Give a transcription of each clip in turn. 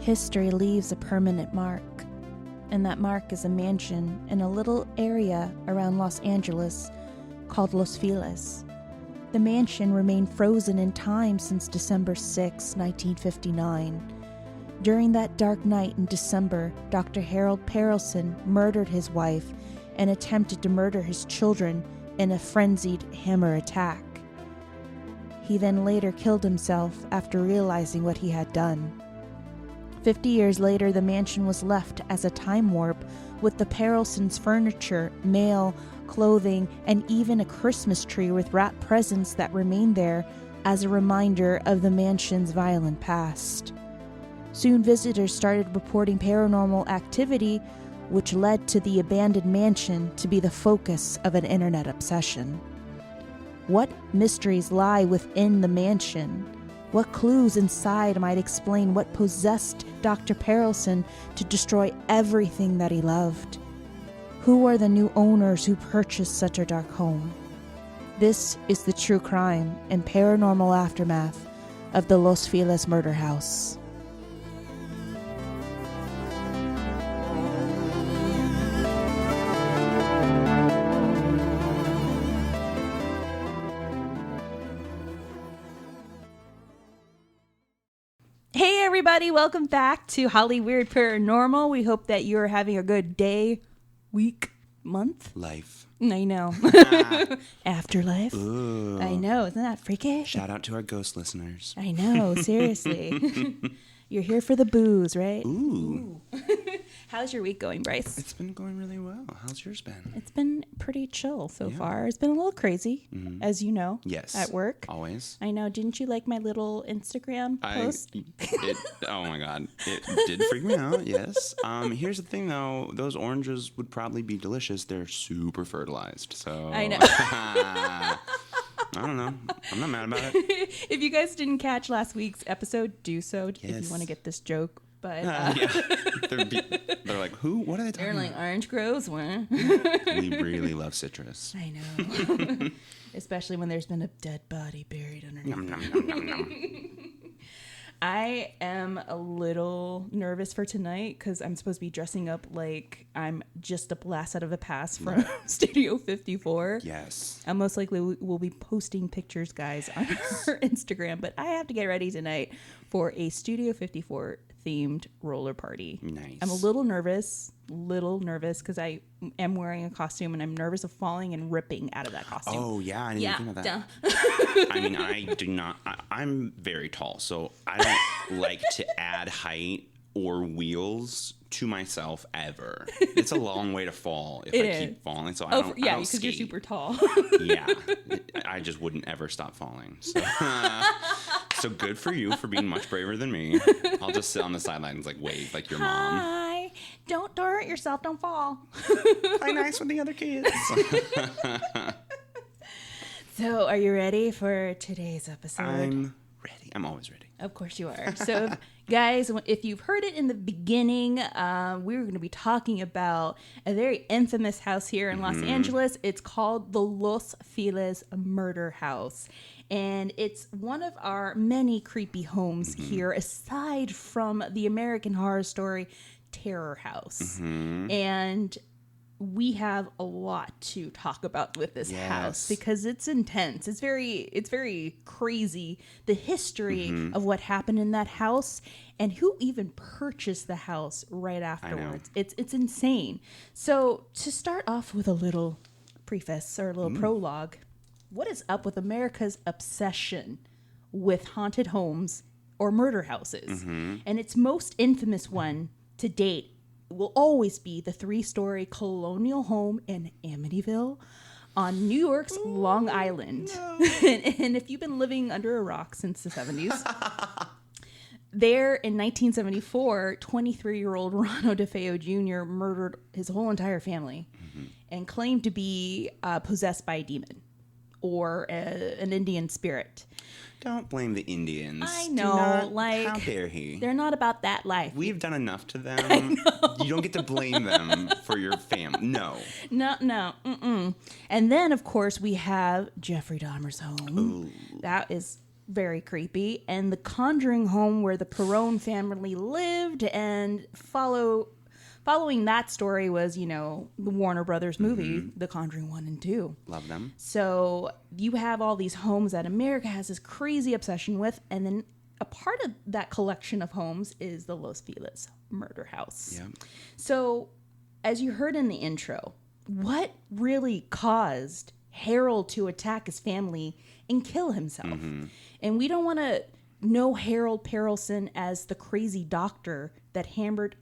History leaves a permanent mark, and that mark is a mansion in a little area around Los Angeles called Los Feliz. The mansion remained frozen in time since December 6, 1959. During that dark night in December, Dr. Harold Perelson murdered his wife and attempted to murder his children in a frenzied hammer attack. He then later killed himself after realizing what he had done. 50 years later, the mansion was left as a time warp with the Perelsons' furniture, mail, clothing, and even a Christmas tree with wrapped presents that remained there as a reminder of the mansion's violent past. Soon visitors started reporting paranormal activity, which led to the abandoned mansion to be the focus of an internet obsession. What mysteries lie within the mansion? What clues inside might explain what possessed Dr. Perelson to destroy everything that he loved? Who are the new owners who purchased such a dark home? This is the true crime and paranormal aftermath of the Los Feliz Murder House. Everybody, welcome back to Holly Weird Paranormal. We hope that you're having a good day, week, month, life. I know. Afterlife. Ooh. I know. Isn't that freaky? Shout out to our ghost listeners. I know. Seriously. You're here for the booze, right? Ooh. How's your week going, Bryce? It's been going really well. How's yours been? It's been pretty chill so far. It's been a little crazy, as you know. Yes. At work. Always. I know. Didn't you like my little Instagram post? Oh my God. It did freak me out, yes. Here's the thing, though. Those oranges would probably be delicious. They're super fertilized, so... I know. I don't know. I'm not mad about it. If you guys didn't catch last week's episode, do so if you want to get this joke. But they're like, who? What are they talking about? They're like, orange grows where? We really love citrus. I know. Especially when there's been a dead body buried underneath. Nom, nom, nom, nom, nom. I am a little nervous for tonight because I'm supposed to be dressing up like I'm just a blast out of the past from Studio 54. Yes. I most likely will be posting pictures, guys, on our Instagram, but I have to get ready tonight for a Studio 54 themed roller party. Nice. I'm a little nervous because I am wearing a costume and I'm nervous of falling and ripping out of that costume. Oh, yeah. I didn't even think about that. I mean, I do not. I'm very tall, so I don't like to add height or wheels to myself ever. It's a long way to fall if I keep falling. So I don't because you're super tall. Yeah. I just wouldn't ever stop falling. So, so good for you for being much braver than me. I'll just sit on the sidelines like wave like your mom. Hi. Don't hurt yourself. Don't fall. Play nice with the other kids. So are you ready for today's episode? I'm ready. I'm always ready. Of course you are. So, guys, if you've heard it in the beginning, we were going to be talking about a very infamous house here in Los Angeles. It's called the Los Feliz Murder House. And it's one of our many creepy homes here, aside from the American Horror Story Terror House. And we have a lot to talk about with this house because it's intense. It's very crazy. The history of what happened in that house and who even purchased the house right afterwards. It's insane. So to start off with a little preface or a little prologue, what is up with America's obsession with haunted homes or murder houses? And its most infamous one to date will always be the 3-story colonial home in Amityville on New York's Long Island. No. And if you've been living under a rock since the 70s, there in 1974, 23-year-old Ronald DeFeo Jr. murdered his whole entire family and claimed to be possessed by a demon or an Indian spirit. Don't blame the Indians. I know, how dare he? They're not about that life. We've done enough to them. You don't get to blame them for your family. No. No. And then, of course, we have Jeffrey Dahmer's home. Ooh. That is very creepy. And the Conjuring home where the Perron family lived, and following that story was, the Warner Brothers movie, The Conjuring 1 and 2. Love them. So you have all these homes that America has this crazy obsession with, and then a part of that collection of homes is the Los Feliz Murder House. Yeah. So, as you heard in the intro, what really caused Harold to attack his family and kill himself? And we don't want to know Harold Perelson as the crazy doctor that hammered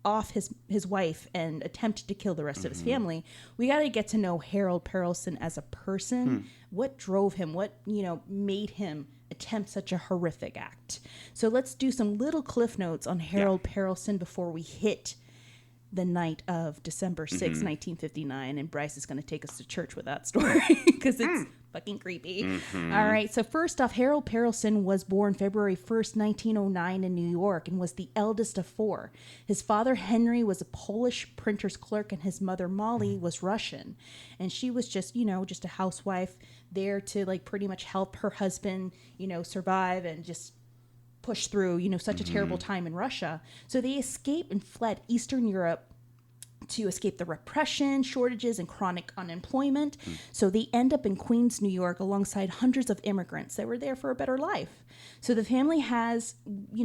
off his wife and attempted to kill the rest of his family. We got to get to know Harold Perelson as a person. What drove him? What, made him attempt such a horrific act? So let's do some little cliff notes on Harold Perelson before we hit the night of December 6, 1959. And Bryce is going to take us to church with that story because it's fucking creepy. All right. So first off, Harold Perelson was born February 1st, 1909 in New York and was the eldest of 4. His father, Henry, was a Polish printer's clerk and his mother, Molly, was Russian. And she was just a housewife there to pretty much help her husband, survive and just push through, such a terrible time in Russia. So they escaped and fled Eastern Europe to escape the repression, shortages, and chronic unemployment. So they end up in Queens, New York, alongside hundreds of immigrants that were there for a better life. So the family has,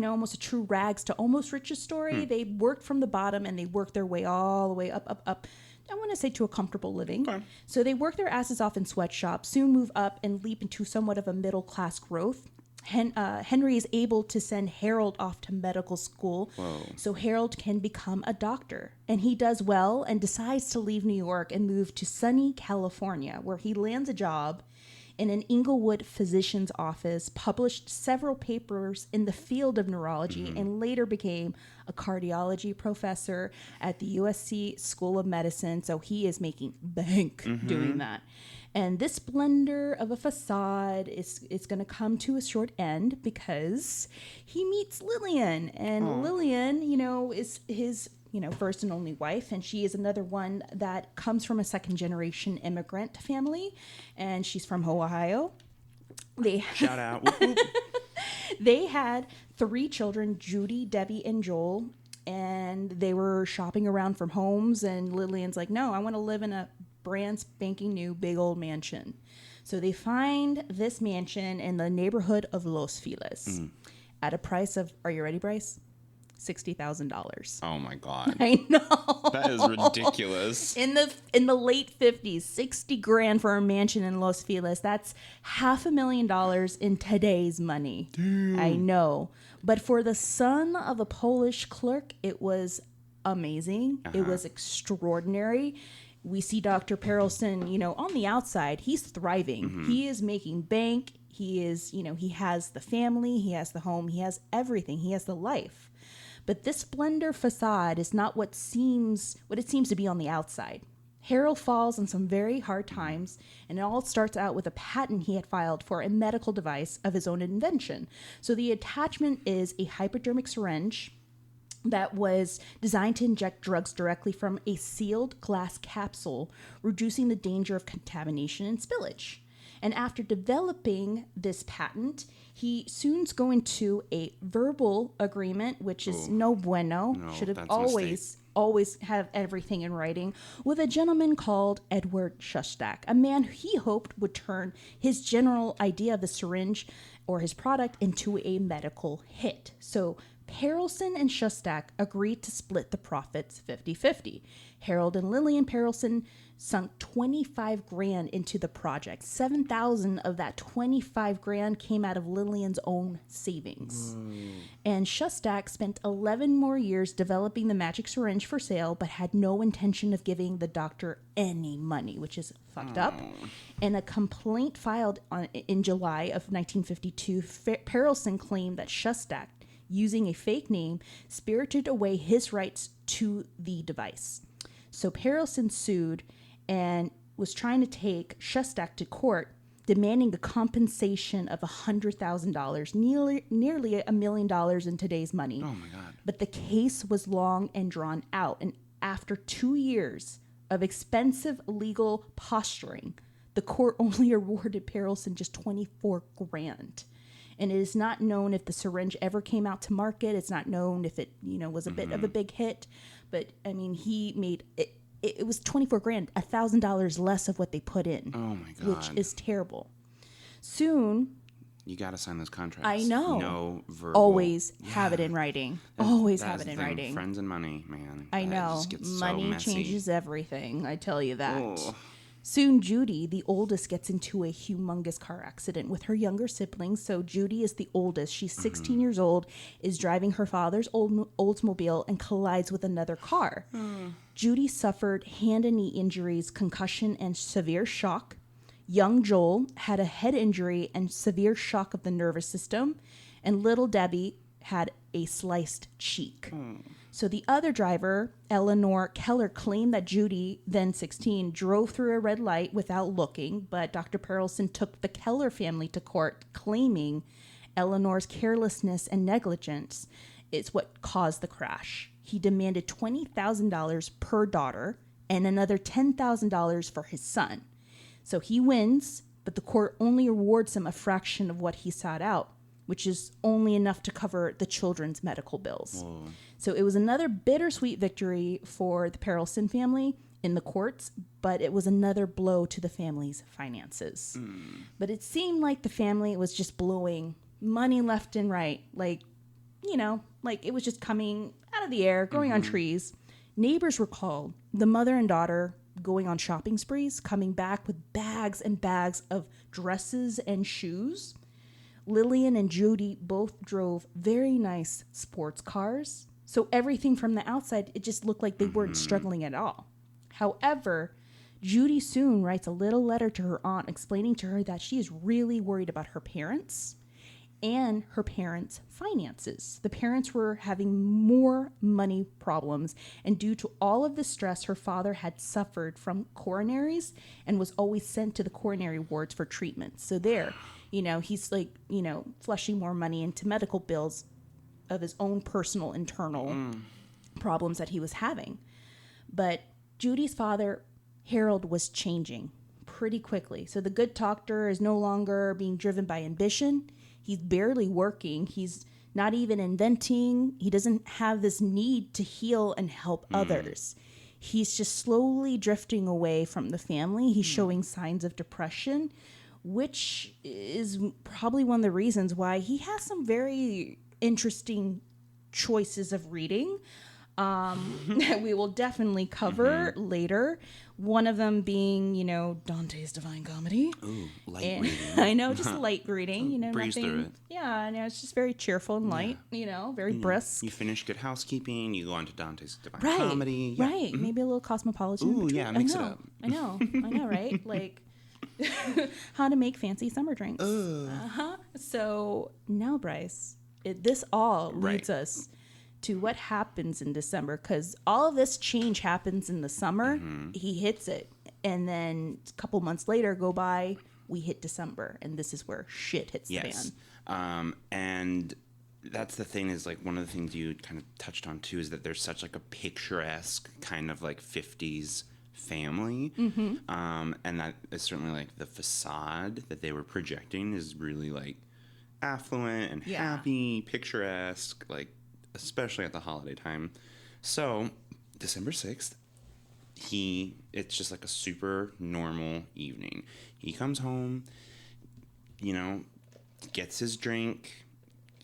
almost a true rags to almost riches story. They worked from the bottom and they worked their way all the way up. I want to say to a comfortable living. Okay. So they work their asses off in sweatshops, soon move up and leap into somewhat of a middle-class growth. Henry is able to send Harold off to medical school. So Harold can become a doctor. And he does well and decides to leave New York and move to sunny California, where he lands a job in an Inglewood physician's office, published several papers in the field of neurology, and later became a cardiology professor at the USC School of Medicine. So he is making bank doing that. And this splendor of a facade is going to come to a short end because he meets Lillian. And Lillian, is his, first and only wife. And she is another one that comes from a second-generation immigrant family. And she's from Ohio. Shout out. Whoop, whoop. They had 3 children, Judy, Debbie, and Joel. And they were shopping around for homes. And Lillian's like, no, I want to live in a brand spanking new big old mansion. So they find this mansion in the neighborhood of Los Feliz at a price of, are you ready, Bryce? $60,000. Oh my God. I know. That is ridiculous. In the late 50s, $60,000 for a mansion in Los Feliz. That's $500,000 in today's money. Dude. I know. But for the son of a Polish clerk, it was amazing. It was extraordinary. We see Dr. Perelson, on the outside, he's thriving. He is making bank. He is, he has the family, he has the home, he has everything. He has the life. But this splendor facade is not what it seems to be on the outside. Harold falls on some very hard times, and it all starts out with a patent he had filed for a medical device of his own invention. So the attachment is a hypodermic syringe that was designed to inject drugs directly from a sealed glass capsule, reducing the danger of contamination and spillage. And after developing this patent, he soon's going to a verbal agreement, which is no bueno. Should have always have everything in writing, with a gentleman called Edward Shustak, a man who he hoped would turn his general idea of the syringe or his product into a medical hit. So Perelson and Shustak agreed to split the profits 50-50. Harold and Lillian Perelson sunk $25,000 into the project. $7,000 of that $25,000 came out of Lillian's own savings. And Shustak spent 11 more years developing the magic syringe for sale, but had no intention of giving the doctor any money, which is fucked up. In a complaint filed in July of 1952, Perelson claimed that Shustak, using a fake name, spirited away his rights to the device. So Perelson sued and was trying to take Shustak to court, demanding a compensation of $100,000, nearly $1 million in today's money. Oh my God. But the case was long and drawn out, and after 2 years of expensive legal posturing, the court only awarded Perelson just $24,000. And it is not known if the syringe ever came out to market. It's not known if it, was a bit of a big hit. But, I mean, he made it. It was $24,000, $1,000 less of what they put in. Oh, my God. Which is terrible. Soon... You got to sign those contracts. I know. No verbal. Always have it in writing. Always have it in writing. Friends and money, man. I know. Just gets Money so messy. changes everything. I tell you that. Oh. Soon, Judy, the oldest, gets into a humongous car accident with her younger siblings. So Judy is the oldest. She's 16 years old, is driving her father's Oldsmobile and collides with another car. Judy suffered hand and knee injuries, concussion, and severe shock. Young Joel had a head injury and severe shock of the nervous system. And little Debbie had a sliced cheek. So the other driver, Eleanor Keller, claimed that Judy, then 16, drove through a red light without looking, but Dr. Perelson took the Keller family to court, claiming Eleanor's carelessness and negligence is what caused the crash. He demanded $20,000 per daughter and another $10,000 for his son. So he wins, but the court only awards him a fraction of what he sought out, which is only enough to cover the children's medical bills. Whoa. So it was another bittersweet victory for the Perelson family in the courts, but it was another blow to the family's finances. But it seemed like the family was just blowing money left and right. Like it was just coming out of the air, growing on trees. Neighbors were called. The mother and daughter going on shopping sprees, coming back with bags and bags of dresses and shoes. Lillian and Judy both drove very nice sports cars. So everything from the outside, it just looked like they weren't struggling at all. However, Judy soon writes a little letter to her aunt explaining to her that she is really worried about her parents and her parents' finances. The parents were having more money problems, and due to all of the stress, her father had suffered from coronaries and was always sent to the coronary wards for treatment. So he's flushing more money into medical bills of his own personal internal problems that he was having. But Judy's father, Harold, was changing pretty quickly. So the good doctor is no longer being driven by ambition. He's barely working. He's not even inventing. He doesn't have this need to heal and help others. He's just slowly drifting away from the family. He's showing signs of depression, which is probably one of the reasons why he has some very interesting choices of reading that we will definitely cover later. One of them being, Dante's Divine Comedy. Ooh, light reading. I know, just light reading, breeze nothing. through it. Yeah, I know, it's just very cheerful and light, very brisk. You finish Good Housekeeping, you go on to Dante's Divine Right, Comedy. Yeah. right. Maybe a little Cosmopolitan. Ooh, in between. yeah, mix it up. I know, right? Like, how to make fancy summer drinks. So now, Bryce, this all leads us to what happens in December, because all of this change happens in the summer. He hits it, and then a couple months later go by, we hit December, and this is where shit hits the fan. And that's the thing, is like one of the things you kind of touched on too, is that there's such like a picturesque kind of like 50s family, and that is certainly like the facade that they were projecting is really like affluent and happy, picturesque, like especially at the holiday time. So December 6th, it's just like a super normal evening. He comes home, gets his drink.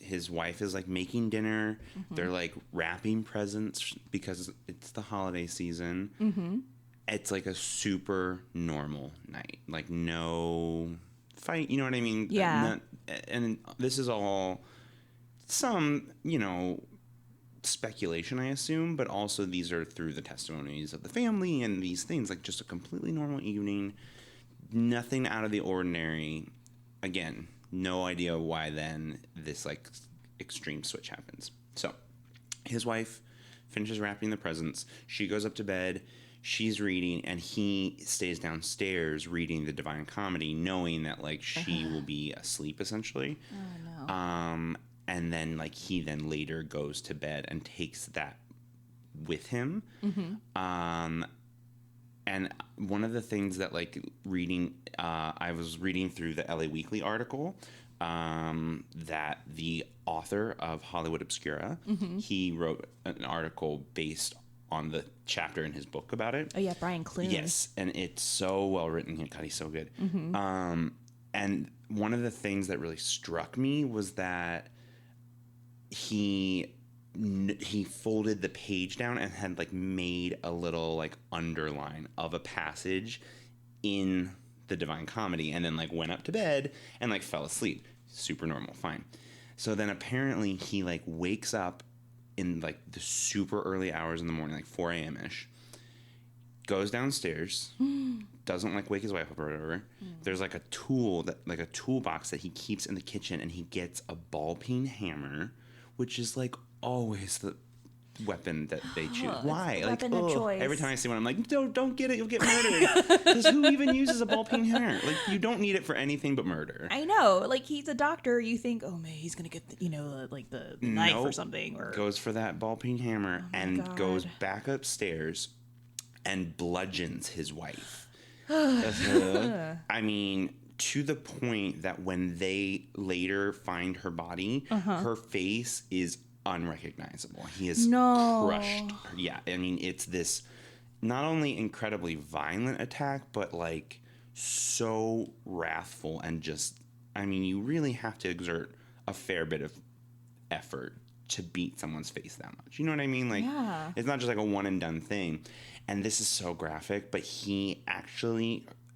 His wife is like making dinner. They're like wrapping presents because it's the holiday season. It's like a super normal night. Like no fight, you know what I mean? Yeah. And this is all some, speculation, I assume, but also these are through the testimonies of the family and these things, like just a completely normal evening, nothing out of the ordinary. Again, no idea why then this like extreme switch happens. So his wife finishes wrapping the presents. She goes up to bed. She's reading, and he stays downstairs reading the Divine Comedy, knowing that like she will be asleep essentially. Oh no. And then like he then later goes to bed and takes that with him. And one of the things that, like, I was reading through the LA Weekly article that the author of Hollywood Obscura, he wrote an article based on the chapter in his book about it. Oh, yeah, Brian Clune. Yes, and it's so well written. God, he's so good. And one of the things that really struck me was that he folded the page down and had, like, made a little, like, underline of a passage in the Divine Comedy, and then, like, went up to bed and, like, fell asleep. Super normal, fine. So then apparently he, like, wakes up in, like, the super early hours in the morning, like 4 a.m. ish, goes downstairs, doesn't, like, wake his wife up or whatever. There's, like, a toolbox that he keeps in the kitchen, and he gets a ball peen hammer, which is, like, always the weapon that they choose. Why? Like, weapon of choice. Every time I see one, I'm like, don't get it, you'll get murdered. Because who even uses a ball peen hammer? Like, you don't need it for anything but murder. I know. Like, he's a doctor. You think, oh man, he's gonna get the knife or something. Or goes for that ball peen hammer and goes back upstairs and bludgeons his wife. I mean, to the point that when they later find her body, her face is unrecognizable. He is crushed. Yeah, I mean, it's this not only incredibly violent attack, but, like, so wrathful and just, I mean, you really have to exert a fair bit of effort to beat someone's face that much. You know what I mean? Like, it's not just like a one and done thing. And this is so graphic, but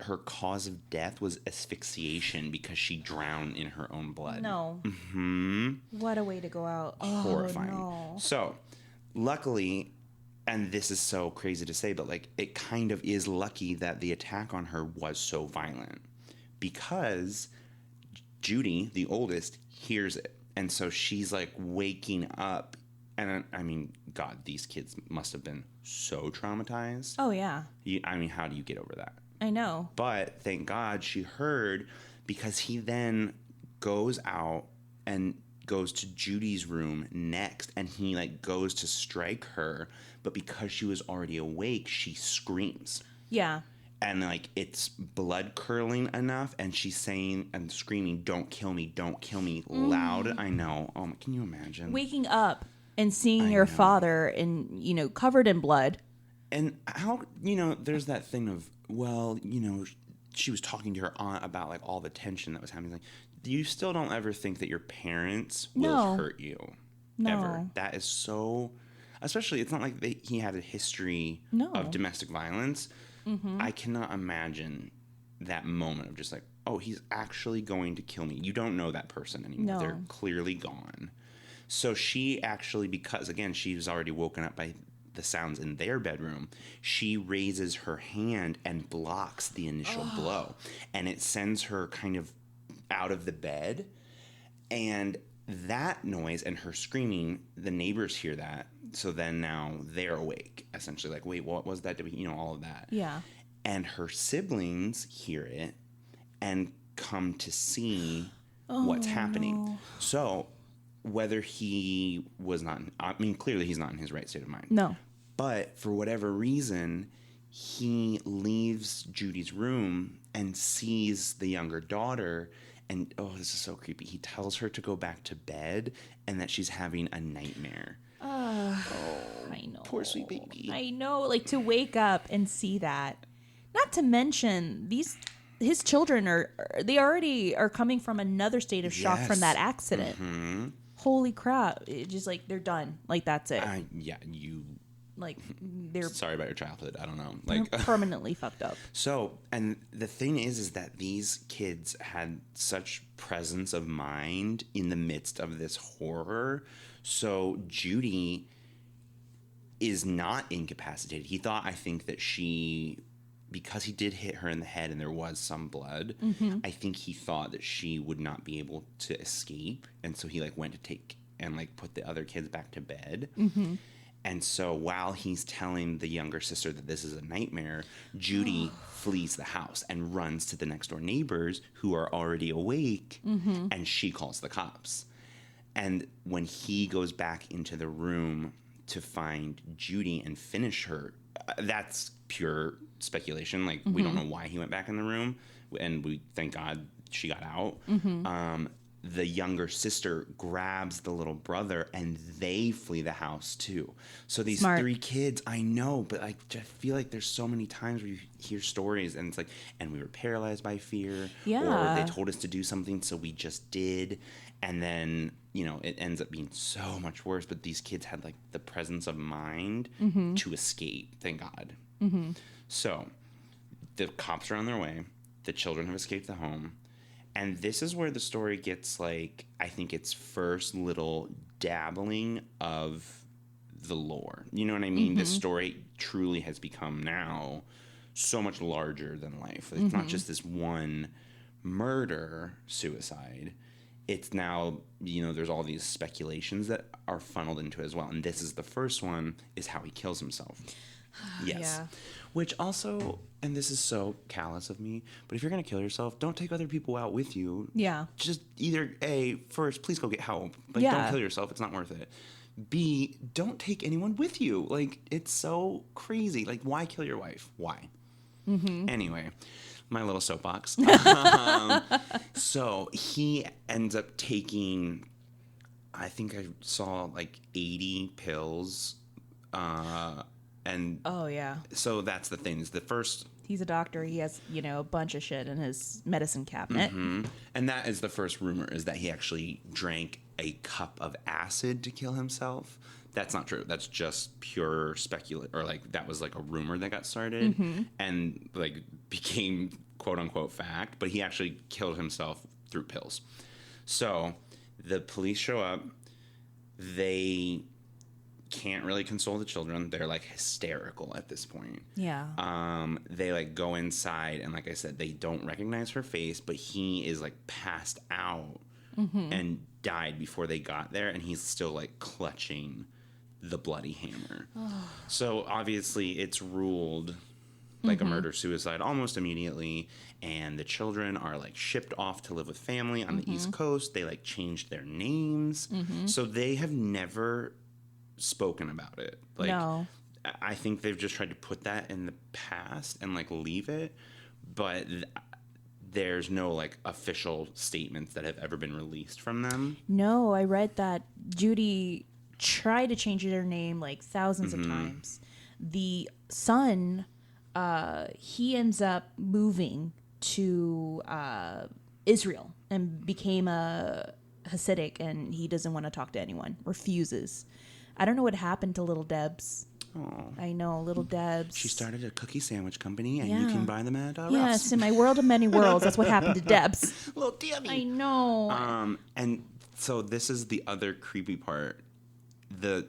her cause of death was asphyxiation because she drowned in her own blood. No. What a way to go out. Horrifying. No. So, luckily, and this is so crazy to say, but, like, it kind of is lucky that the attack on her was so violent, because Judy, the oldest, hears it. And so she's, like, waking up. And, I mean, God, these kids must have been so traumatized. Oh, yeah. I mean, how do you get over that? I know. But thank God she heard, because he then goes out and goes to Judy's room next, and he, like, goes to strike her, but because she was already awake, she screams. Yeah. And, like, it's blood curdling enough, and she's saying and screaming, "Don't kill me, loud. I know. Oh, can you imagine? Waking up and seeing your father covered in blood. And how, there's that thing of, well, she was talking to her aunt about, like, all the tension that was happening. Like, you still don't ever think that your parents will hurt you. No. Ever. That is so, especially, it's not like he had a history of domestic violence. I cannot imagine that moment of just like, oh, he's actually going to kill me. You don't know that person anymore. No. They're clearly gone. So she actually, because, again, she was already woken up by the sounds in their bedroom, she raises her hand and blocks the initial blow, and it sends her kind of out of the bed. And that noise and her screaming, the neighbors hear that, so then now they're awake, essentially, like, wait, what was that? All of that. Yeah. And her siblings hear it and come to see what's happening. No. So whether he was not, clearly he's not in his right state of mind. No. But for whatever reason, he leaves Judy's room and sees the younger daughter. And, oh, this is so creepy. He tells her to go back to bed and that she's having a nightmare. I know. Poor sweet baby. I know. Like, to wake up and see that. Not to mention, his children they already are coming from another state of shock from that accident. Mm-hmm. Holy crap. It's just like, they're done. Like, that's it. Like, they're... Sorry about your childhood. I don't know. Like, permanently fucked up. So, and the thing is that these kids had such presence of mind in the midst of this horror. So Judy is not incapacitated. He thought, I think, that because he did hit her in the head and there was some blood, I think he thought that she would not be able to escape. And so he, like, went to take and, like, put the other kids back to bed. Mm-hmm. And so while he's telling the younger sister that this is a nightmare, Judy flees the house and runs to the next door neighbors who are already awake, and she calls the cops. And when he goes back into the room to find Judy and finish her, that's pure speculation. Like, we don't know why he went back in the room, and we thank God she got out. The younger sister grabs the little brother, and they flee the house too. So these Smart. 3 kids, I know, but I just feel like there's so many times where you hear stories, and it's like, and we were paralyzed by fear, Yeah. or they told us to do something, so we just did, and then, you know, it ends up being so much worse. But these kids had like the presence of mind to escape. Thank God. So the cops are on their way. The children have escaped the home. And this is where the story gets, like, I think its first little dabbling of the lore. You know what I mean? This story truly has become now so much larger than life. It's not just this one murder suicide. It's now, you know, there's all these speculations that are funneled into it as well. And this is the first one, is how he kills himself. Yes. Yeah. Which also, and this is so callous of me, but if you're going to kill yourself, don't take other people out with you. Yeah. Just either, A, first, please go get help. Like, Yeah. don't kill yourself. It's not worth it. B, don't take anyone with you. Like, it's so crazy. Like, why kill your wife? Why? Anyway, my little soapbox. So he ends up taking, I think I saw like 80 pills. And Oh, yeah. so that's the thing, is the first, He's a doctor. He has, you know, a bunch of shit in his medicine cabinet. and that is the first rumor, is that he actually drank a cup of acid to kill himself. That's not true. That's just pure or like, that was like a rumor that got started and like became quote unquote fact, but he actually killed himself through pills. So the police show up. They can't really console the children. They're like hysterical at this point. Yeah. They like go inside, and like I said, they don't recognize her face, but he is like passed out and died before they got there, and he's still like clutching the bloody hammer. So obviously it's ruled like a murder suicide almost immediately, and the children are like shipped off to live with family on the East Coast. They like changed their names, so they have never spoken about it. Like, No. I think they've just tried to put that in the past and like leave it, but there's no like official statements that have ever been released from them. No, I read that Judy tried to change their name like thousands of times. The son, he ends up moving to Israel and became a Hasidic, and he doesn't want to talk to anyone, refuses. I don't know what happened to little Debs. Oh, I know, little Debs. she started a cookie sandwich company, and you Yeah. can buy them at Ralph's. Yes, in my world of many worlds, that's what happened to Debs. Little Debbie. I know. And so this is the other creepy part. The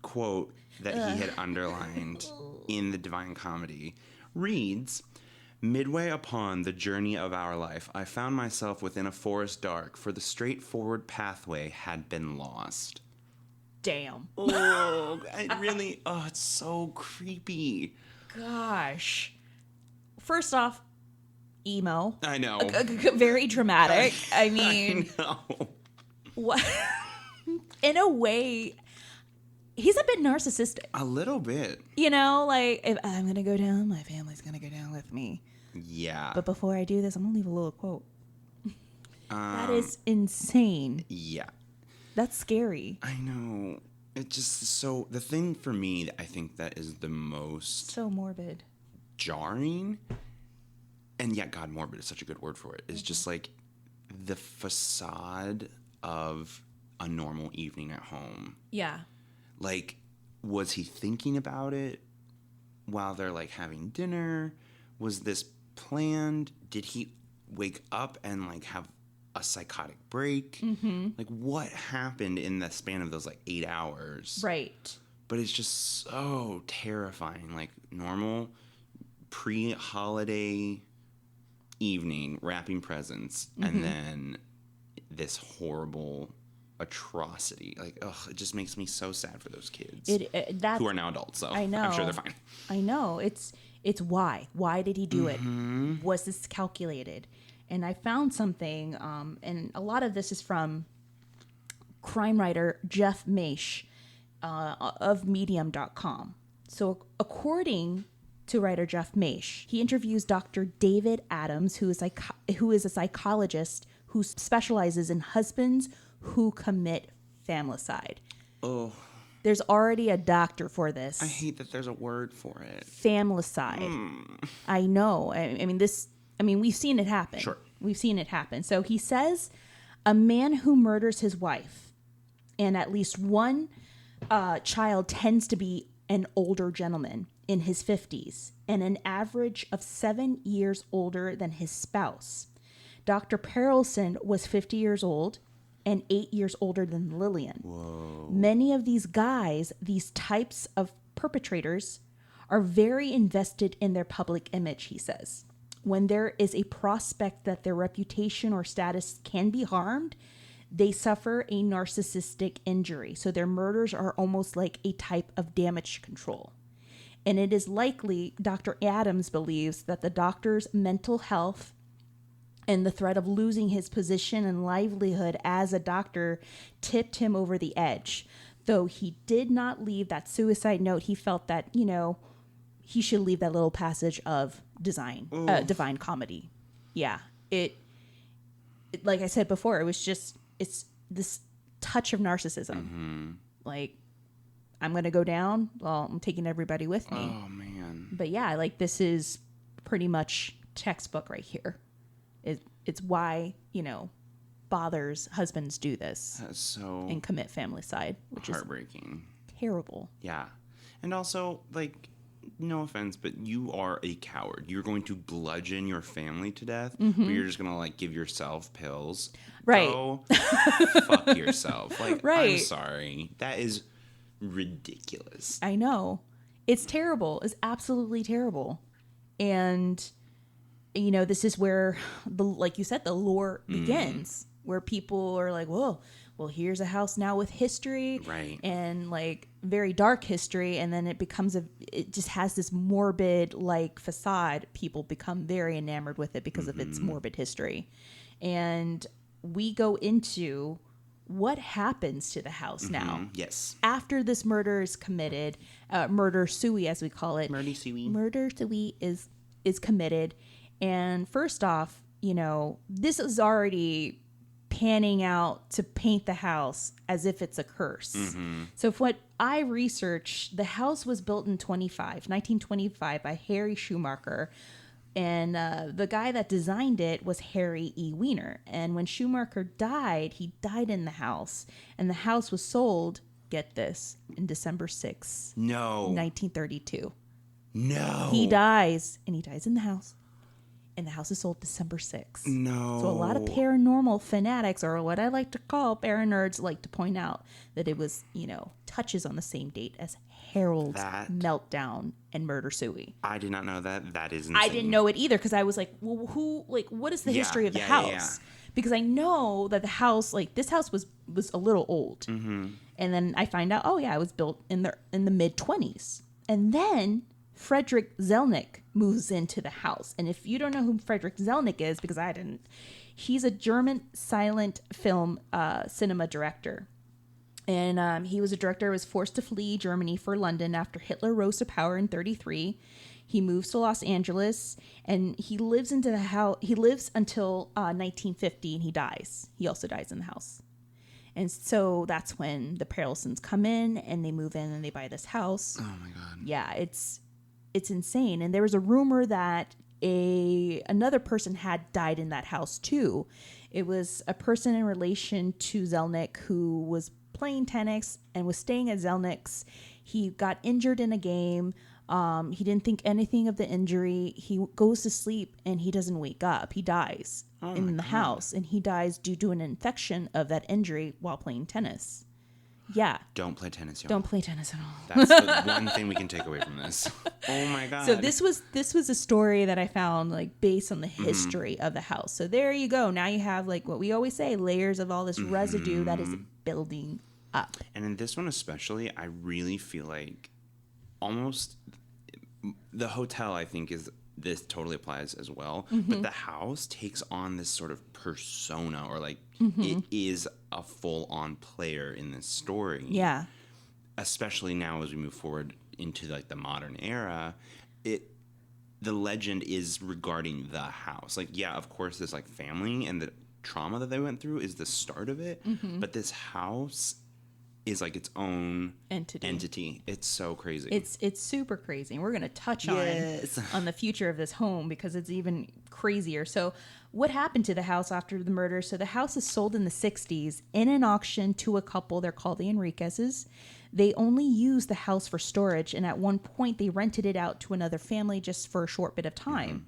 quote that he had underlined in the Divine Comedy reads, "Midway upon the journey of our life, I found myself within a forest dark, for the straightforward pathway had been lost." Damn. Oh, it's so creepy. Gosh. First off, emo. I know. Very dramatic. I mean, I know. what? In a way, he's a bit narcissistic. A little bit. You know, like, if I'm going to go down, my family's going to go down with me. Yeah. But before I do this, I'm going to leave a little quote. That is insane. Yeah. That's scary. I know. It just, so the thing for me that I think that is the most So morbid. jarring, and yet, God, morbid is such a good word for it, is just like the facade of a normal evening at home. Yeah. Like, was he thinking about it while they're like having dinner? Was this planned? Did he wake up and like have a psychotic break? Like, what happened in the span of those like 8 hours? Right. But it's just so terrifying. Like, normal pre-holiday evening, wrapping presents, and then this horrible atrocity. Like, ugh, it just makes me so sad for those kids That's, who are now adults. So I know. I'm sure they're fine. I know. It's why. Why did he do it? Was this calculated? And I found something, and a lot of this is from crime writer Jeff Maish of Medium.com. So according to writer Jeff Maish. He interviews Dr. David Adams, who is a psychologist who specializes in husbands who commit familicide. Oh. There's already a doctor for this. I hate that there's a word for it. Familicide. I know. I mean, we've seen it happen. Sure. We've seen it happen. So he says a man who murders his wife and at least one child tends to be an older gentleman in his 50s and an average of 7 years older than his spouse. Dr. Perelson was 50 years old and 8 years older than Lillian. Whoa. Many of these guys, these types of perpetrators, are very invested in their public image, he says. When there is a prospect that their reputation or status can be harmed, they suffer a narcissistic injury. So their murders are almost like a type of damage control. And it is likely, Dr. Adams believes, that the doctor's mental health and the threat of losing his position and livelihood as a doctor tipped him over the edge. Though he did not leave that suicide note, he felt that, he should leave that little passage of divine comedy. Yeah. It, like I said before, it's this touch of narcissism. Mm-hmm. Like, I'm going to go down. Well, I'm taking everybody with me. Oh, man. But yeah, like this is pretty much textbook right here. It's why, husbands do this. That's so and commit familicide, which heartbreaking. is terrible. Yeah. And also, like, no offense, but you are a coward. You're going to bludgeon your family to death, but you're just going to, like, give yourself pills. Right. Go fuck yourself. Like, right. I'm sorry. That is ridiculous. I know. It's terrible. It's absolutely terrible. And, this is where, like you said, the lore begins, where people are like, whoa, well, here's a house now with history. Right. And, like, very dark history. And then it just has this morbid, like, facade. People become very enamored with it because of its morbid history. And we go into what happens to the house now. Yes. After this murder is committed, murder sui as we call it. Murder sui. Murder sui is committed. And first off, this is already panning out to paint the house as if it's a curse. So if what I researched, the house was built in 1925 by Harry Schumacher. And the guy that designed it was Harry E. Wiener. And when Schumacher died, he died in the house. And the house was sold, get this, in December 6th, No. 1932. No. He dies, and he dies in the house. And the house is sold December 6th. No. So a lot of paranormal fanatics, or what I like to call paranerds, like to point out that it was, touches on the same date as Harold's meltdown and murder sui. I did not know that. That is insane. I didn't know it either because I was like, well, what is the history of the house? Yeah. Because I know that the house, like this house was a little old. And then I find out, oh yeah, it was built in the mid-20s. And then Frederick Zelnick moves into the house. And if you don't know who Frederick Zelnick is, because I didn't, he's a German silent film cinema director. And he was a director who was forced to flee Germany for London after Hitler rose to power in 1933. He moves to Los Angeles, and he lives into the house. He lives until 1950, and he dies. He also dies in the house. And so that's when the Perelsons come in, and they move in, and they buy this house. Oh my God! Yeah, it's insane. And there was a rumor that another person had died in that house too. It was a person in relation to Zelnick who was playing tennis and was staying at Zelnick's. He got injured in a game. He didn't think anything of the injury. He goes to sleep and he doesn't wake up. He dies in the house, and he dies due to an infection of that injury while playing tennis. Yeah. Don't play tennis, y'all. Don't play tennis at all. That's the one thing we can take away from this. Oh my God. So this was a story that I found, like, based on the history of the house. So there you go. Now you have, like, what we always say, layers of all this residue that is building up. And in this one especially, I really feel like almost the hotel, I think, this totally applies as well. But the house takes on this sort of persona, or like it is a full-on player in this story. Yeah. Especially now as we move forward into like the modern era, the legend is regarding the house. Like, yeah, of course, this like family and the trauma that they went through is the start of it. Mm-hmm. But this house is like its own entity. It's so crazy. It's super crazy. And we're going to touch on the future of this home because it's even crazier. So what happened to the house after the murder? So the house is sold in the 60s in an auction to a couple. They're called the Enriquez's. They only used the house for storage. And at one point, they rented it out to another family just for a short bit of time.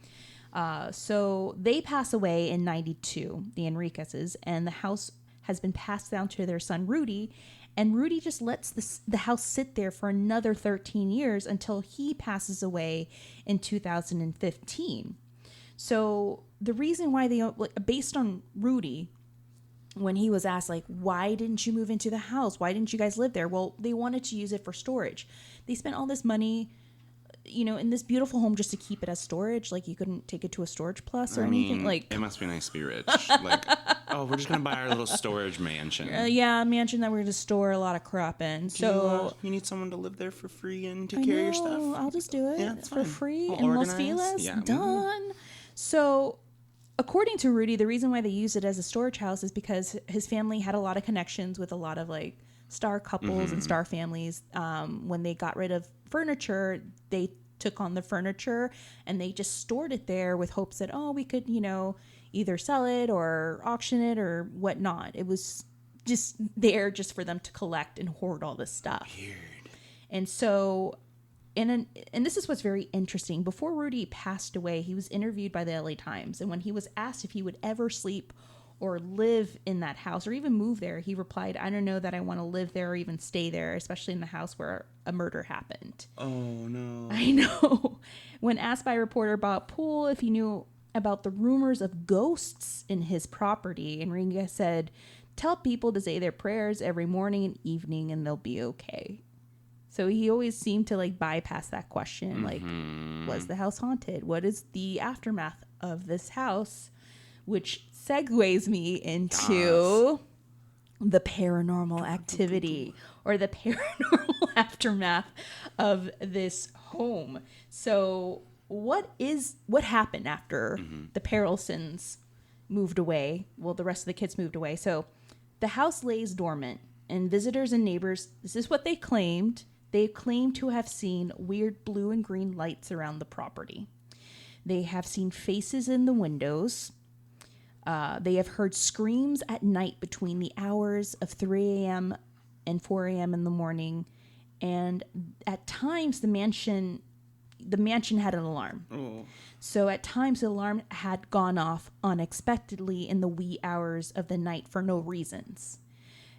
Mm-hmm. So they pass away in 92, the Enriquez's. And the house has been passed down to their son, Rudy. And Rudy just lets the house sit there for another 13 years until he passes away in 2015. So the reason why based on Rudy, when he was asked, like, why didn't you move into the house? Why didn't you guys live there? Well, they wanted to use it for storage. They spent all this money, in this beautiful home just to keep it as storage. Like, you couldn't take it to a Storage Plus or anything. Like, it must be nice to be rich. Like, oh, we're just going to buy our little storage mansion. A mansion that we're going to store a lot of crap in. So you need someone to live there for free and take care of your stuff? I'll just do it. Yeah, it's for fine. free. We'll in Los organize. Feliz. Yeah. Done. Mm-hmm. So according to Rudy, the reason why they used it as a storage house is because his family had a lot of connections with a lot of like star couples and star families. When they got rid of furniture, they took on the furniture and they just stored it there with hopes that, we could, either sell it or auction it or whatnot. It was just there just for them to collect and hoard all this stuff. Weird. And so, and this is what's very interesting. Before Rudy passed away, he was interviewed by the LA Times. And when he was asked if he would ever sleep or live in that house or even move there, he replied, I don't know that I want to live there or even stay there, especially in the house where a murder happened. Oh, no. I know. When asked by a reporter Bob Poole if he knew about the rumors of ghosts in his property, Enriquez said, tell people to say their prayers every morning and evening and they'll be okay. So he always seemed to like bypass that question. Like, was the house haunted? What is the aftermath of this house? Which segues me into the paranormal activity or the paranormal aftermath of this home. So what happened after the Perelsons moved away? Well, the rest of the kids moved away. So the house lays dormant and visitors and neighbors, this is what they claimed. They claimed to have seen weird blue and green lights around the property. They have seen faces in the windows. They have heard screams at night between the hours of 3 a.m. and 4 a.m. in the morning. And at times, the mansion had an alarm. Oh. So at times, the alarm had gone off unexpectedly in the wee hours of the night for no reasons.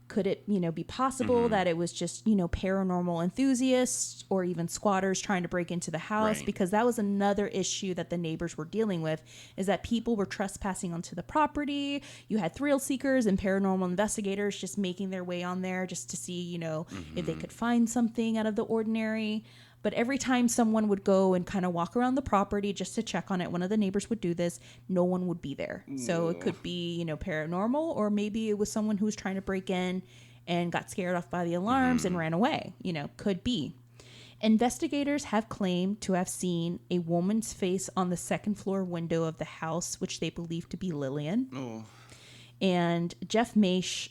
Could it, be possible that it was just, paranormal enthusiasts or even squatters trying to break into the house? Right. Because that was another issue that the neighbors were dealing with, is that people were trespassing onto the property. You had thrill seekers and paranormal investigators just making their way on there just to see, if they could find something out of the ordinary. But every time someone would go and kind of walk around the property just to check on it, one of the neighbors would do this, no one would be there. So it could be, paranormal, or maybe it was someone who was trying to break in and got scared off by the alarms and ran away. Could be. Investigators have claimed to have seen a woman's face on the second floor window of the house, which they believe to be Lillian. Oh. And Jeff Maish,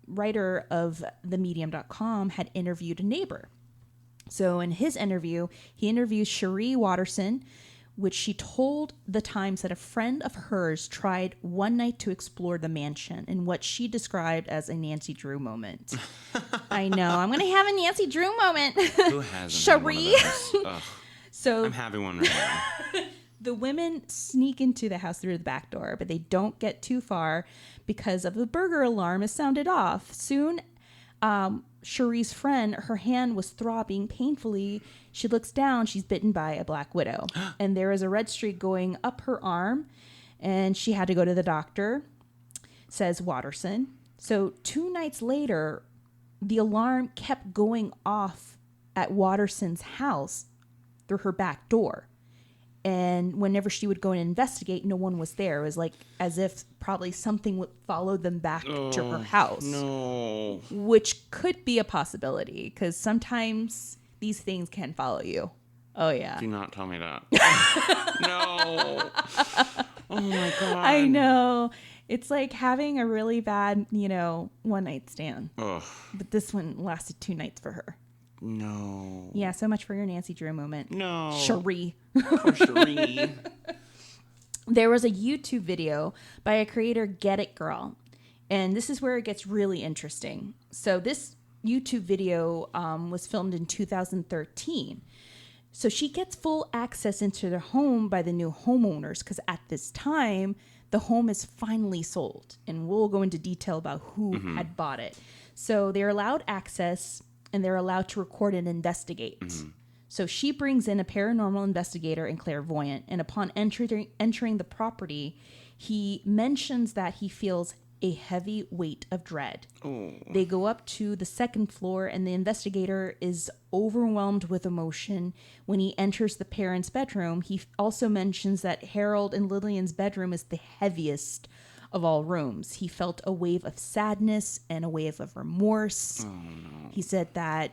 writer of themedium.com, had interviewed a neighbor. So in his interview, he interviews Cherie Watterson, which she told the Times that a friend of hers tried one night to explore the mansion in what she described as a Nancy Drew moment. I know. I'm going to have a Nancy Drew moment. Who hasn't? Cherie. So I'm having one right now. The women sneak into the house through the back door, but they don't get too far because of the burglar alarm is sounded off. Soon, Cherie's friend, her hand was throbbing painfully. She looks down. She's bitten by a black widow. And there is a red streak going up her arm. And she had to go to the doctor, says Watterson. So 2 nights later, the alarm kept going off at Watterson's house through her back door. And whenever she would go and investigate, no one was there. It was like as if probably something would follow them back to her house. No. Which could be a possibility, because sometimes these things can follow you. Oh, yeah. Do not tell me that. No. Oh, my God. I know. It's like having a really bad, one night stand. Ugh. But this one lasted 2 nights for her. No. Yeah, so much for your Nancy Drew moment. No. Cherie. Poor Cherie. There was a YouTube video by a creator, Get It Girl. And this is where it gets really interesting. So this YouTube video was filmed in 2013. So she gets full access into their home by the new homeowners because at this time, the home is finally sold. And we'll go into detail about who had bought it. So they're allowed access and they're allowed to record and investigate. So she brings in a paranormal investigator and clairvoyant. And upon entering the property, he mentions that he feels a heavy weight of dread. Oh. They go up to the second floor and the investigator is overwhelmed with emotion when he enters the parents' bedroom. He also mentions that Harold and Lillian's bedroom is the heaviest of all rooms. He felt a wave of sadness and a wave of remorse. Oh, no. He said that,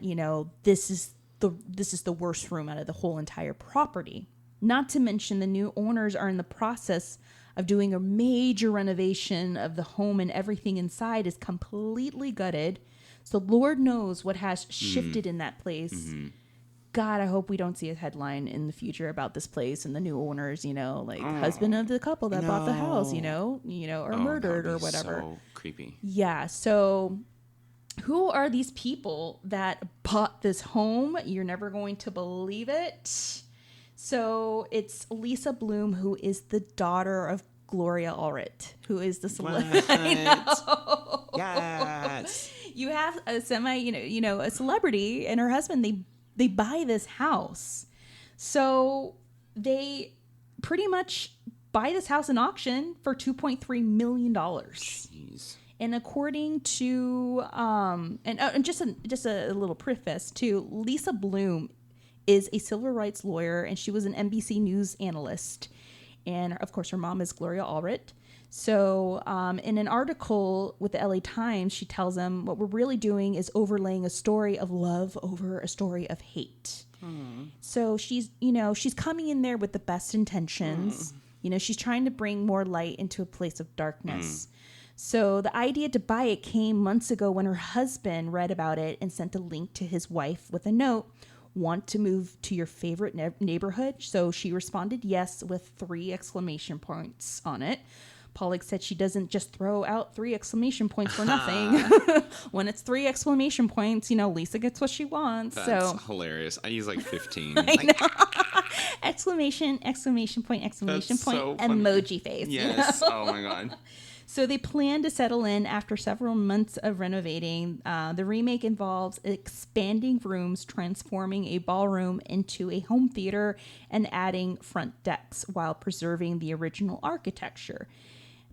this is the worst room out of the whole entire property. Not to mention the new owners are in the process of doing a major renovation of the home and everything inside is completely gutted. So Lord knows what has shifted in that place. God, I hope we don't see a headline in the future about this place and the new owners, husband of the couple that bought the house, or murdered or whatever. So creepy. Yeah. So who are these people that bought this home? You're never going to believe it. So it's Lisa Bloom, who is the daughter of Gloria Allred, who is the celebrity. Yes. You have a a celebrity and her husband. They buy this house, so they pretty much buy this house in auction for $2.3 million. Jeez. And according to and just a little preface too, Lisa Bloom is a civil rights lawyer, and she was an NBC News analyst. And, of course, her mom is Gloria Allred. So in an article with the LA Times, she tells them what we're really doing is overlaying a story of love over a story of hate. So she's coming in there with the best intentions. She's trying to bring more light into a place of darkness. So the idea to buy it came months ago when her husband read about it and sent a link to his wife with a note. Want to move to your favorite neighborhood? So she responded yes with 3 exclamation points on it. Pollock said she doesn't just throw out 3 exclamation points for nothing. When it's 3 exclamation points, Lisa gets what she wants. That's hilarious. I use like 15. I know. Exclamation point, so emoji face. Yes. Oh my God. So they plan to settle in after several months of renovating. The remake involves expanding rooms, transforming a ballroom into a home theater, and adding front decks while preserving the original architecture.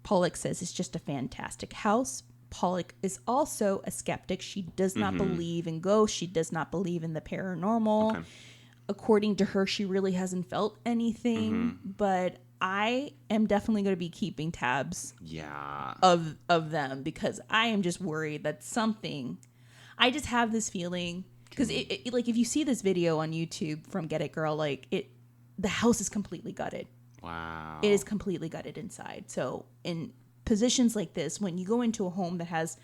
Pollock says it's just a fantastic house. Pollock is also a skeptic. She does not believe in ghosts. She does not believe in the paranormal. Okay. According to her, she really hasn't felt anything, but I am definitely going to be keeping tabs of them because I am just worried that something, I just have this feeling because like if you see this video on YouTube from Get It Girl, the house is completely gutted. Wow. It is completely gutted inside. So in positions like this, when you go into a home that has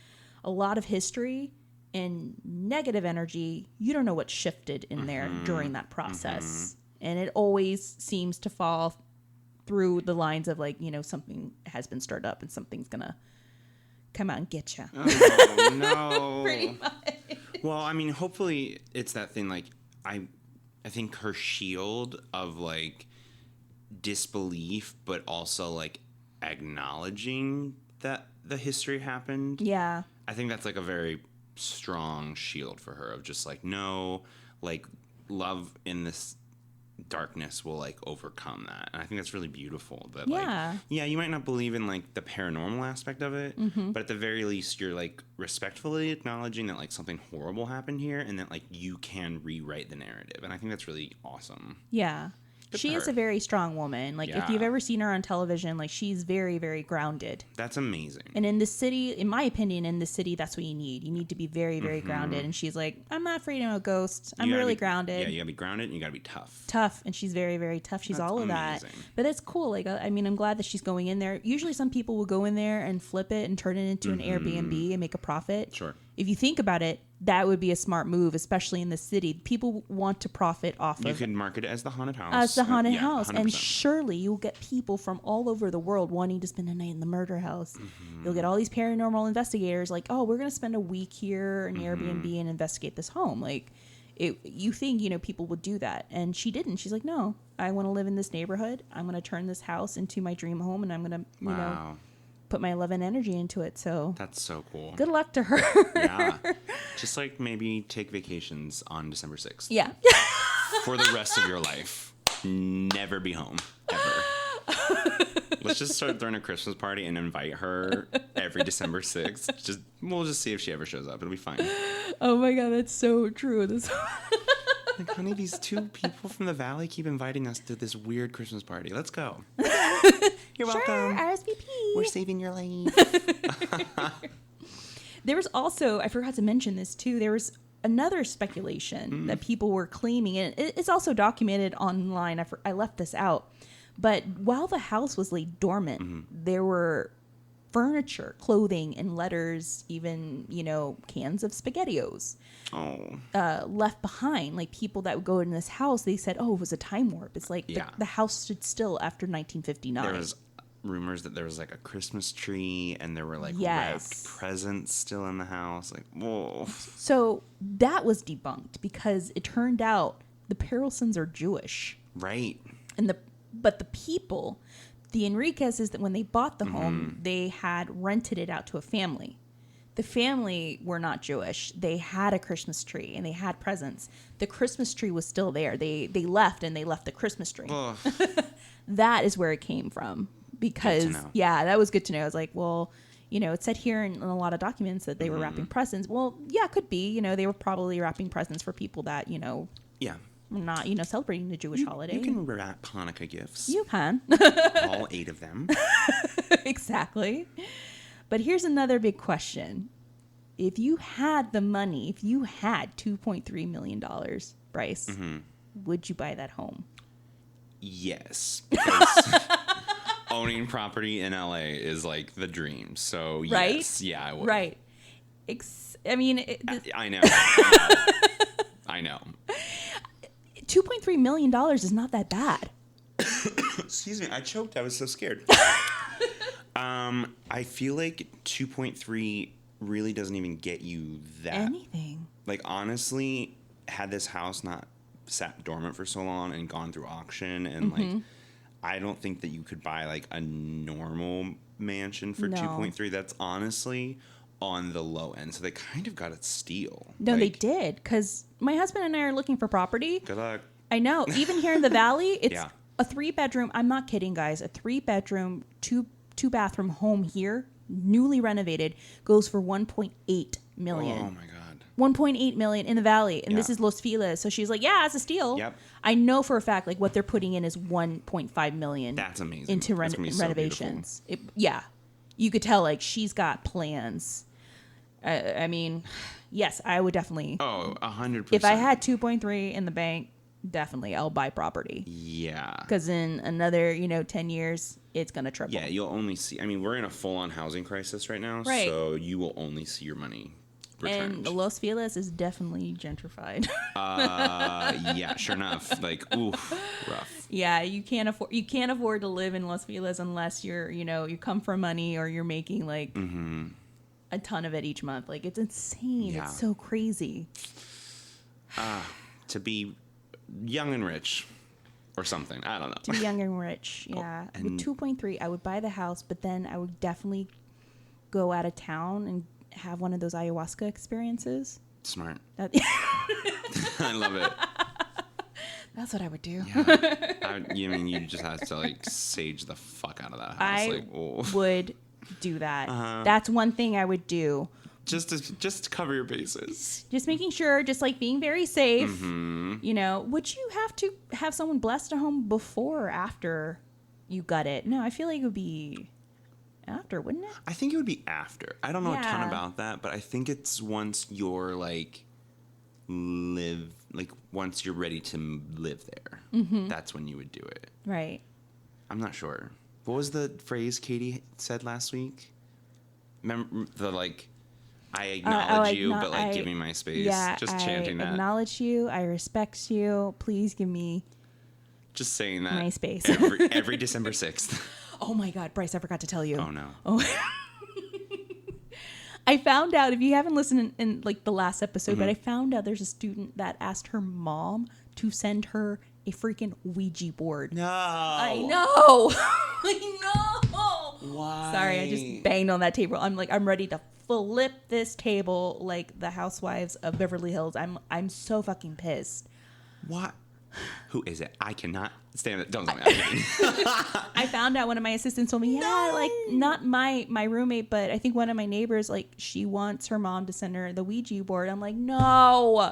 a lot of history and negative energy, you don't know what shifted in there during that process. And it always seems to fall through the lines of something has been stirred up and something's gonna come out and get you. Oh no! Pretty much. Well, I mean, hopefully it's that thing. I think her shield of disbelief, but also acknowledging that the history happened. Yeah. I think that's a very strong shield for her of just no, love in this darkness will overcome that, and I think that's really beautiful. That you might not believe in the paranormal aspect of it, but at the very least you're respectfully acknowledging that something horrible happened here, and that you can rewrite the narrative, and I think that's really awesome. Yeah, She is a very strong woman. Like, if you've ever seen her on television, like, she's very, very grounded. That's amazing. And in this city, in my opinion, in this city, that's what you need. You need to be very, very grounded. And she's like, I'm not afraid of a ghost. I'm really grounded. Yeah, you gotta be grounded and you gotta be tough. Tough. And she's very, very tough. She's all of that. But it's cool. Like, I mean, I'm glad that she's going in there. Usually some people will go in there and flip it and turn it into an Airbnb and make a profit. Sure. If you think about it, that would be a smart move, especially in the city. People want to profit off of... You can market it as the haunted house. As the haunted house. 100%. And surely you'll get people from all over the world wanting to spend a night in the murder house. You'll get all these paranormal investigators like, oh, we're going to spend a week here in Airbnb and investigate this home. Like, you think, people would do that. And she didn't. She's like, no, I want to live in this neighborhood. I'm going to turn this house into my dream home, and I'm going to, you know... put my love and energy into it. So that's so cool. Good luck to her. Yeah. Just like maybe take vacations on December 6th. Yeah. For the rest of your life. Never be home. Ever. Let's just start throwing a Christmas party and invite her every December 6th. We'll just see if she ever shows up. It'll be fine. Oh my God, that's so true. Like, honey, these two people from the valley keep inviting us to this weird Christmas party. Let's go. You're welcome. RSVP. We're saving your life. There was also, I forgot to mention this too, there was another speculation that people were claiming, and it's also documented online. I left this out. But while the house was laid dormant, there were furniture, clothing, and letters, even, cans of SpaghettiOs left behind. Like, people that would go in this house, they said, oh, it was a time warp. It's like the house stood still after 1959. There was rumors that there was like a Christmas tree and there were like wrapped presents still in the house. Like, whoa. So that was debunked because it turned out the Perelsons are Jewish. Right. But the people... The Enriquezes, that when they bought the home, they had rented it out to a family. The family were not Jewish. They had a Christmas tree and they had presents. The Christmas tree was still there. They left, and they left the Christmas tree. That is where it came from. Because, that was good to know. I was like, well, it said here in a lot of documents that they were wrapping presents. Well, yeah, it could be. They were probably wrapping presents for people that, not, celebrating the Jewish holiday. You can wrap Hanukkah gifts. You can. All 8 of them. Exactly. But here's another big question. If you had the money, if you had $2.3 million, Bryce, would you buy that home? Yes. Because owning property in LA is like the dream. So, right? Yes. Yeah, I would. Right. I know. I know. $2.3 million is not that bad. Excuse me, I choked. I was so scared. I feel like 2.3 really doesn't even get you that. Anything. Like, honestly, had this house not sat dormant for so long and gone through auction and like, I don't think that you could buy like a normal mansion for 2.3. That's honestly on the low end. So they kind of got it steal. No, they did. Because my husband and I are looking for property. Good luck. I know. Even here in the valley, it's a 3-bedroom. I'm not kidding, guys. A 3-bedroom, two bathroom home here, newly renovated, goes for $1.8 million. Oh my God. $1.8 million in the valley. And this is Los Feliz. So she's like, yeah, it's a steal. Yep. I know for a fact, like, what they're putting in is $1.5 million. That's amazing. Into renovations. You could tell, like, she's got plans. I mean, yes, I would definitely. Oh, 100%. If I had 2.3 in the bank, definitely I'll buy property. Yeah. Because in another, 10 years, it's going to triple. Yeah, you'll only see. I mean, we're in a full-on housing crisis right now. Right. So you will only see your money returned. And Los Feliz is definitely gentrified. Yeah, sure enough. Like, oof, rough. Yeah, you can't afford to live in Los Feliz unless you're, you come for money or you're making like a ton of it each month. Like, it's insane. Yeah. It's so crazy. To be young and rich or something. I don't know. To be young and rich, yeah. Oh, with 2.3, I would buy the house, but then I would definitely go out of town and have one of those ayahuasca experiences. Smart. I love it. That's what I would do. Yeah. You just have to like sage the fuck out of that house. I would do that. That's one thing I would do. Just to cover your bases. Just making sure, just like being very safe. Mm-hmm. You know, would you have to have someone blessed at home before or after you gut it? No, I feel like it would be after, wouldn't it? I think it would be after. I don't know a ton Yeah. about that, but I think it's once you're like once you're ready to live there. Mm-hmm. That's when you would do it. Right. I'm not sure. What was the phrase Katie said last week? Remember the like, I acknowledge you, but like give me my space. Yeah, just chanting that. I acknowledge you. I respect you. Please give me just saying that. my space. every December 6th. Oh my God, Bryce, I forgot to tell you. Oh no. Oh. I found out, if you haven't listened in like the last episode, but I found out there's a student that asked her mom to send her a freaking Ouija board. No. I know. I know. Why? Sorry, I just banged on that table. I'm ready to flip this table like the Housewives of Beverly Hills. I'm so fucking pissed. What? Who is it? I cannot stand it. Don't tell me. I found out, one of my assistants told me, like not my roommate, but I think one of my neighbors, like she wants her mom to send her the Ouija board. I'm like, no,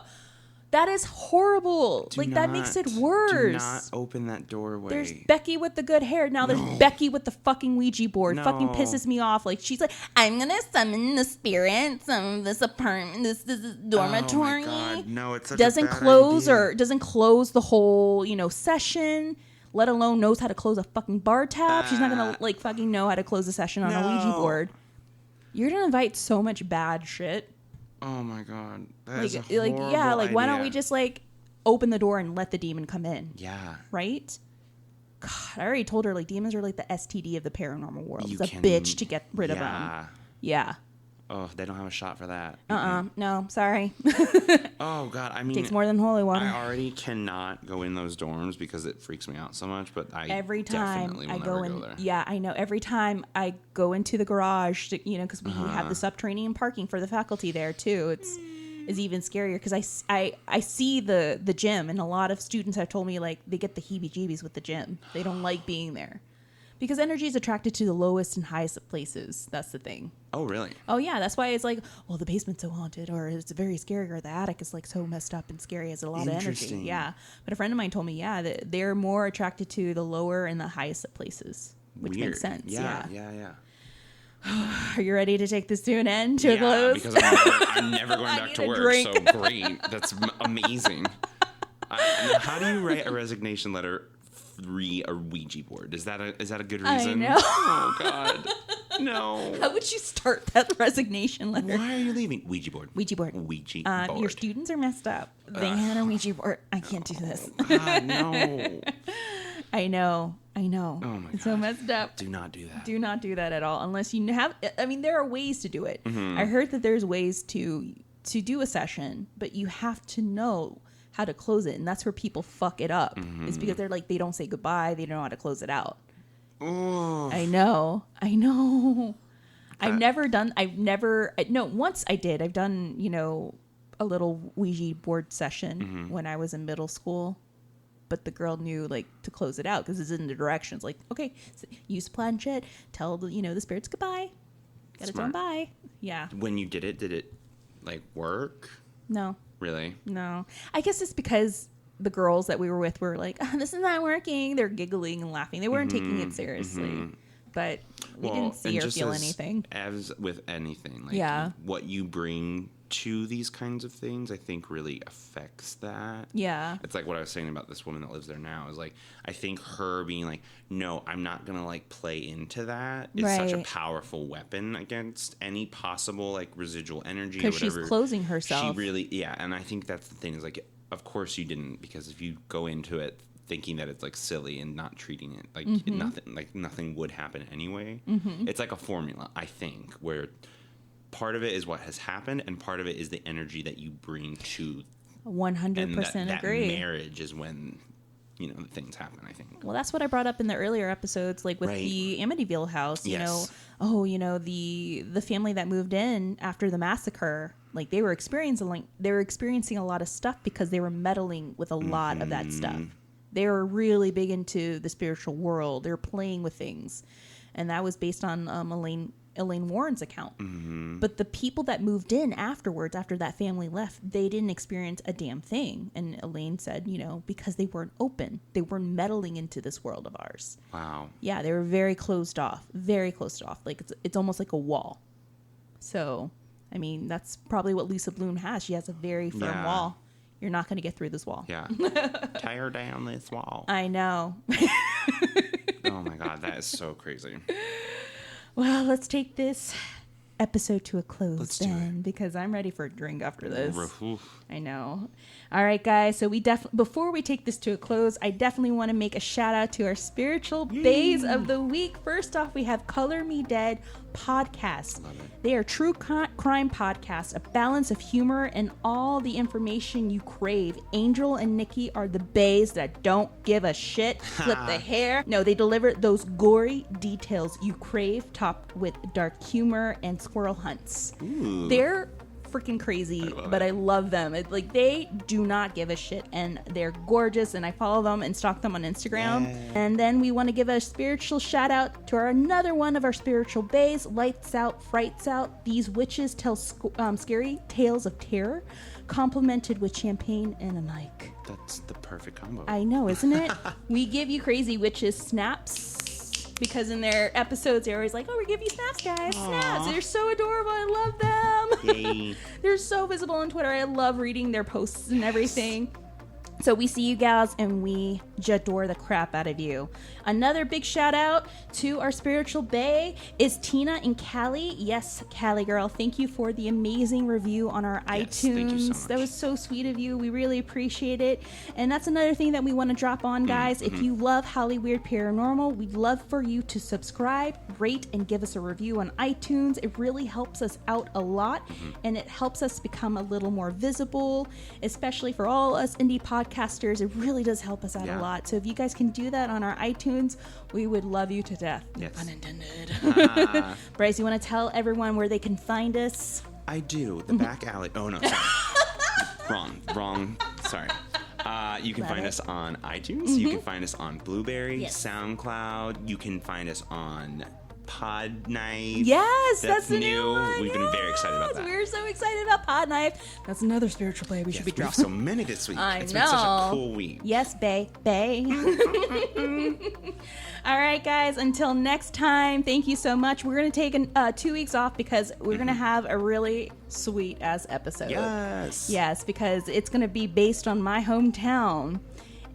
that is horrible. That makes it worse. Do not open that doorway. There's Becky with the good hair. Now there's Becky with the fucking Ouija board. No. Fucking pisses me off. Like, she's like, I'm gonna summon the spirits of this apartment, this dormitory. Oh my God. No, it's such doesn't a bad close idea. or doesn't close the whole session. Let alone knows how to close a fucking bar tab. She's not gonna like fucking know how to close a session on a Ouija board. You're gonna invite so much bad shit. Oh my God. That Like, is a horrible yeah, like why don't idea. we just like open the door and let the demon come in? Yeah. Right? God, I already told her, like, demons are like the STD of the paranormal world. You It's a can- bitch to get rid of them. Yeah. Oh, they don't have a shot for that. No, sorry. Oh God, I mean, Takes more than holy water. I already cannot go in those dorms because it freaks me out so much. But I Every time definitely will I never go in, there. yeah, I know. Every time I go into the garage, because we have the subterranean parking for the faculty there too. It's even scarier because I see the gym, and a lot of students have told me like they get the heebie-jeebies with the gym. They don't like being there because energy is attracted to the lowest and highest of places. That's the thing. Oh really? Oh yeah, that's why it's like, well, the basement's so haunted, or it's very scary, or the attic is like so messed up and scary, has a lot of energy. Interesting. Yeah, but a friend of mine told me, that they're more attracted to the lower and the highest of places, which Weird. makes sense. Yeah. Are you ready to take this to an end, to a close? Because I'm never going back to work. drink. So great, that's amazing. How do you write a resignation letter? A Ouija board. Is that a good reason? I know. Oh God, no. How would you start that resignation letter? Why are you leaving? Ouija board. Ouija board. Ouija board. Your students are messed up. They had a Ouija board. I can't do this. God, no. I know. Oh my It's so God. messed up. Do not do that. Do not do that at all unless you have. I mean, there are ways to do it. Mm-hmm. I heard that there's ways to do a session, but you have to know how to close it, and that's where people fuck it up. Mm-hmm. Is because they're like, they don't say goodbye, they don't know how to close it out. Oh. I know. Once I did. I've done a little Ouija board session when I was in middle school. But the girl knew like to close it out because it's in the directions. Like, okay, so use planchette, tell the spirits goodbye. Got its own Smart. bye. Yeah. When you did it like work? No. Really? No. I guess it's because the girls that we were with were like, this is not working. They're giggling and laughing. They weren't taking it seriously. But we didn't see or feel anything. As with anything, like Yeah. what you bring to these kinds of things, I think really affects that. Yeah. It's like what I was saying about this woman that lives there now is like, I think her being like, no, I'm not going to like play into that is such a Right. powerful weapon against any possible like residual energy or Because whatever. she's closing herself. She really, yeah. And I think that's the thing is like, of course you didn't, because if you go into it thinking that it's like silly and not treating it like nothing would happen anyway. It's like a formula, I think, where part of it is what has happened and part of it is the energy that you bring to 100% that agree. marriage is when things happen, I think. Well, that's what I brought up in the earlier episodes, like with Right. the Amityville house. Yes. The family that moved in after the massacre, like they were experiencing a lot of stuff because they were meddling with a lot of that stuff. They were really big into the spiritual world. They were playing with things, and that was based on Elaine Warren's account. But the people that moved in afterwards, after that family left, they didn't experience a damn thing. And Elaine said, because they weren't open. They weren't meddling into this world of ours. Wow. Yeah, they were very closed off. Very closed off. Like, it's almost like a wall. So, I mean, that's probably what Lisa Bloom has. She has a very firm wall. You're not going to get through this wall. Yeah. Tear down this wall. I know. Oh, my God. That is so crazy. Well, let's take this episode to a close Let's because I'm ready for a drink after this. Oof. I know. All right, guys. So before we take this to a close, I definitely want to make a shout out to our spiritual bays of the week. First off, we have Color Me Dead podcast. They are true crime podcasts, a balance of humor and all the information you crave. Angel and Nikki are the bays that don't give a shit. Flip the hair. No, they deliver those gory details you crave, topped with dark humor and squirrel hunts. Ooh. They're freaking crazy, but I love them. They do not give a shit, and they're gorgeous, and I follow them and stalk them on Instagram. Yay. And then we want to give a spiritual shout out to another one of our spiritual bays, Lights Out, Frights Out. These witches tell scary tales of terror, complemented with champagne and a mic. That's the perfect combo. I know, isn't it? We give you crazy witches snaps. Because in their episodes, they're always like, we give you snaps, guys. Aww. Snaps. They're so adorable. I love them. Yay. They're so visible on Twitter. I love reading their posts and everything. So we see you gals and we adore the crap out of you. Another big shout out to our spiritual bae is Tina and Callie. Yes, Callie girl, thank you for the amazing review on our iTunes. Thank you so much. That was so sweet of you. We really appreciate it. And that's another thing that we want to drop on, guys. If you love Holly Weird Paranormal, we'd love for you to subscribe, rate, and give us a review on iTunes. It really helps us out a lot, and it helps us become a little more visible, especially for all us indie podcasters. It really does help us out a lot. So if you guys can do that on our iTunes, we would love you to death. Yes. Unintended. Bryce, you want to tell everyone where they can find us? I do. The back alley. Oh, no, sorry. Wrong. Sorry. You can find us on iTunes. You can find us on Blueberry, SoundCloud. You can find us on Podknife. Yes, that's the new one. We've been very excited about that. We're so excited about Podknife. That's another spiritual play we should be We have dropping. so many this week. It's been such a cool week. Yes, bae. All right, guys. Until next time, thank you so much. We're going to take 2 weeks off because we're going to have a really sweet-ass episode. Yes, because it's going to be based on my hometown.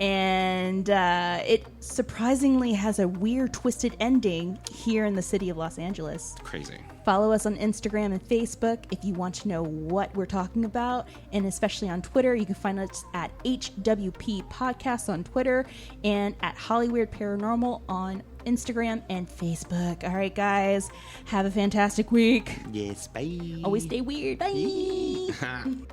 And it surprisingly has a weird, twisted ending here in the city of Los Angeles. Crazy. Follow us on Instagram and Facebook if you want to know what we're talking about. And especially on Twitter, you can find us at HWP Podcast on Twitter and at Hollyweird Paranormal on Instagram and Facebook. All right, guys. Have a fantastic week. Yes, bye. Always stay weird. Bye.